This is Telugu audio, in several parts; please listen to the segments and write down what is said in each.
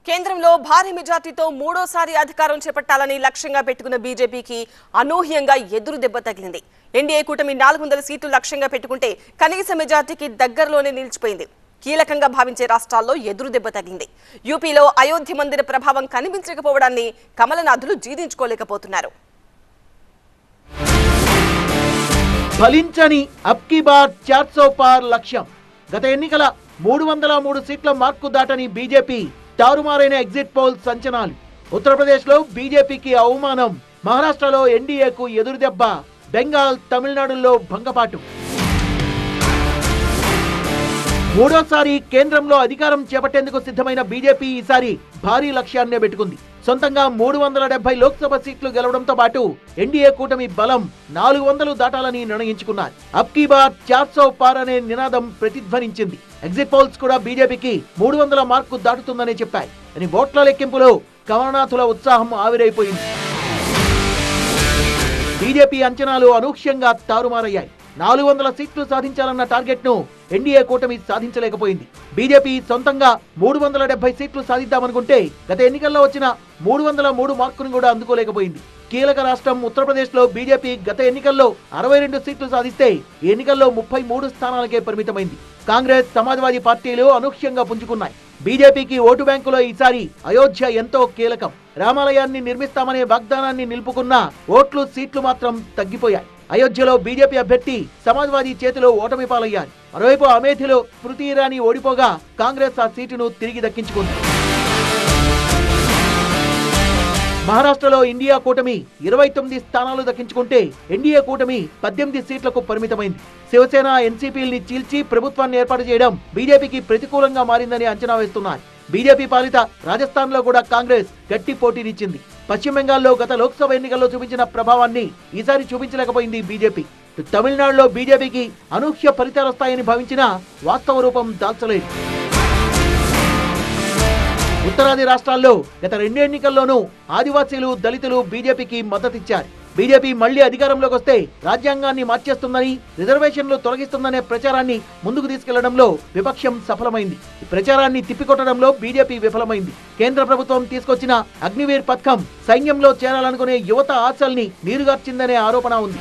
కేంద్రంలో భారీ మెజార్టీతో మూడోసారి అధికారం చేపట్టాలని లక్ష్యంగా పెట్టుకున్న బీజేపీకి అనూహ్యంగా ఎదురు దెబ్బ తగిలింది. ఎన్డీఏ కూటమి 400 సీట్లు లక్ష్యంగా పెట్టుకుంటే కనీస మెజార్టీకి దగ్గరలోనే నిలిచిపోయింది. కీలకంగా భావించే రాష్ట్రాల్లో ఎదురు దెబ్బ తగిలింది. యూపీలో అయోధ్య మందిర ప్రభావం కనిపించకపోవడాన్ని కమలనాథులు జీర్ణించుకోలేకపోతున్నారు. ఫలించని అబ్కీ బార్ 400 పార్ లక్ష్యం. గత ఎన్నికల 303 సీట్ల మార్కు దాటని బీజేపీ తారుమారైన ఎగ్జిట్ పోల్ అంచనాలు. ఉత్తరప్రదేశ్లో బీజేపీకి అవమానం, మహారాష్ట్రలో ఎన్డీఏకు ఎదురుదెబ్బ, బెంగాల్, తమిళనాడులో భంగపాటు. మూడోసారి కేంద్రంలో అధికారం చేపట్టేందుకు సిద్ధమైన బీజేపీ ఈసారి భారీ లక్ష్యాన్నే పెట్టుకుంది. సొంతంగా 370 లోక్సభ సీట్లు గెలవడంతో పాటు ఎన్డీఏ కూటమి బలం 400 దాటాలని నిర్ణయించుకున్నారు. అబ్కీ బార్ 400 పార్ అనే నినాదం ప్రతిధ్వనించింది. ఎగ్జిట్ పోల్స్ కూడా బీజేపీకి 300 మార్కు దాటుతుందని చెప్పాయి. కానీ ఓట్ల లెక్కింపులో కమలనాథుల ఉత్సాహం ఆవిరైపోయింది. బీజేపీ అంచనాలు అనూహ్యంగా తారుమారయ్యాయి. 400 సీట్లు సాధించాలన్న టార్గెట్ ను ఎన్డీఏ కూటమి సాధించలేకపోయింది. బీజేపీ సొంతంగా 370 సీట్లు సాధిద్దామనుకుంటే గత ఎన్నికల్లో వచ్చిన 303 మార్కును కూడా అందుకోలేకపోయింది. కీలక రాష్ట్రం ఉత్తరప్రదేశ్ లో బీజేపీ గత ఎన్నికల్లో 62 సీట్లు సాధిస్తే ఈ ఎన్నికల్లో 33 స్థానాలకే పరిమితమైంది. కాంగ్రెస్, సమాజ్వాదీ పార్టీలు అనూహ్యంగా పుంజుకున్నాయి. బీజేపీకి ఓటు బ్యాంకులో ఈసారి అయోధ్య ఎంతో కీలకం. రామాలయాన్ని నిర్మిస్తామనే వాగ్దానాన్ని నిలుపుకున్న ఓట్లు, సీట్లు మాత్రం తగ్గిపోయాయి. అయోధ్యలో బీజేపీ అభ్యర్థి సమాజ్వాదీ చేతిలో ఓటమి పాలయ్యారు. మరోవైపు అమేథీలో స్మృతి ఇరానీ ఓడిపోగా కాంగ్రెస్ ఆ సీటును తిరిగి దక్కించుకుంది. మహారాష్ట్రలో ఇండియా కూటమి 29 స్థానాలు దక్కించుకుంటే ఎన్డీఏ కూటమి 18 సీట్లకు పరిమితమైంది. శివసేన, ఎన్సీపీల్ని చీల్చి ప్రభుత్వాన్ని ఏర్పాటు చేయడం బీజేపీకి ప్రతికూలంగా మారిందని అంచనా వేస్తున్నారు. బీజేపీ పాలిత రాజస్థాన్ లో కూడా కాంగ్రెస్ గట్టి పోటీనిచ్చింది. పశ్చిమ బెంగాల్లో గత లోక్సభ ఎన్నికల్లో చూపించిన ప్రభావాన్ని ఈసారి చూపించలేకపోయింది బీజేపీ. తమిళనాడులో బీజేపీకి అనూహ్య ఫలితాలు వస్తాయని భావించినా వాస్తవ రూపం దాల్చలేదు. ఉత్తరాది రాష్ట్రాల్లో గత 2 ఎన్నికల్లోనూ ఆదివాసీలు, దళితులు బీజేపీకి మద్దతిచ్చారు. బీజేపీ మళ్లీ అధికారంలోకి వస్తే రాజ్యాంగాన్ని మార్చేస్తుందని, రిజర్వేషన్లు తొలగిస్తుందనే ప్రచారాన్ని ముందుకు తీసుకెళ్లడంలో విపక్షం సఫలమైంది. ఈ ప్రచారాన్ని తిప్పికొట్టడంలో బీజేపీ విఫలమైంది. కేంద్ర ప్రభుత్వం తీసుకొచ్చిన అగ్నివీర్ పథకం సైన్యంలో చేరాలనుకునే యువత ఆశల్ని నీరుగార్చిందనే ఆరోపణ ఉంది.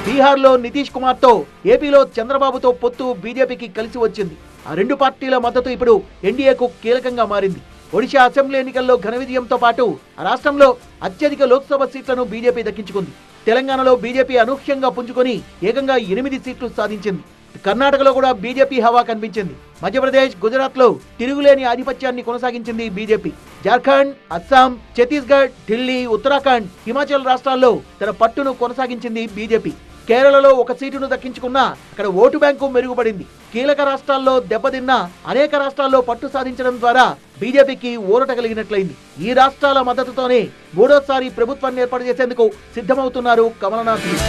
బీహార్లో నితీష్ కుమార్ తో, ఏపీలో చంద్రబాబుతో పొత్తు బీజేపీకి కలిసి వచ్చింది. ఆ 2 పార్టీల మద్దతు ఇప్పుడు ఎన్డీఏకు కీలకంగా మారింది. ఒడిశా అసెంబ్లీ ఎన్నికల్లో ఘన విజయంతో పాటు ఆ రాష్ట్రంలో అత్యధిక లోక్సభ సీట్లను బీజేపీ దక్కించుకుంది. తెలంగాణలో బీజేపీ అనూహ్యంగా పుంజుకొని ఏకంగా 8 సీట్లు సాధించింది. కర్ణాటకలో కూడా బీజేపీ హవా కనిపించింది. మధ్యప్రదేశ్, గుజరాత్ లో తిరుగులేని ఆధిపత్యాన్ని కొనసాగించింది బీజేపీ. జార్ఖండ్, అస్సాం, ఛత్తీస్గఢ్, ఢిల్లీ, ఉత్తరాఖండ్, హిమాచల్ రాష్ట్రాల్లో తన పట్టును కొనసాగించింది బీజేపీ. కేరళలో 1 సీటును దక్కించుకున్నా అక్కడ ఓటు బ్యాంకు మెరుగుపడింది. కీలక రాష్ట్రాల్లో దెబ్బతిన్న అనేక రాష్ట్రాల్లో పట్టు సాధించడం ద్వారా బీజేపీకి ఊరట కలిగినట్లయింది. ఈ రాష్ట్రాల మద్దతుతోనే మూడోసారి ప్రభుత్వాన్ని ఏర్పాటు చేసేందుకు సిద్ధమవుతున్నారు కమలనాథులు.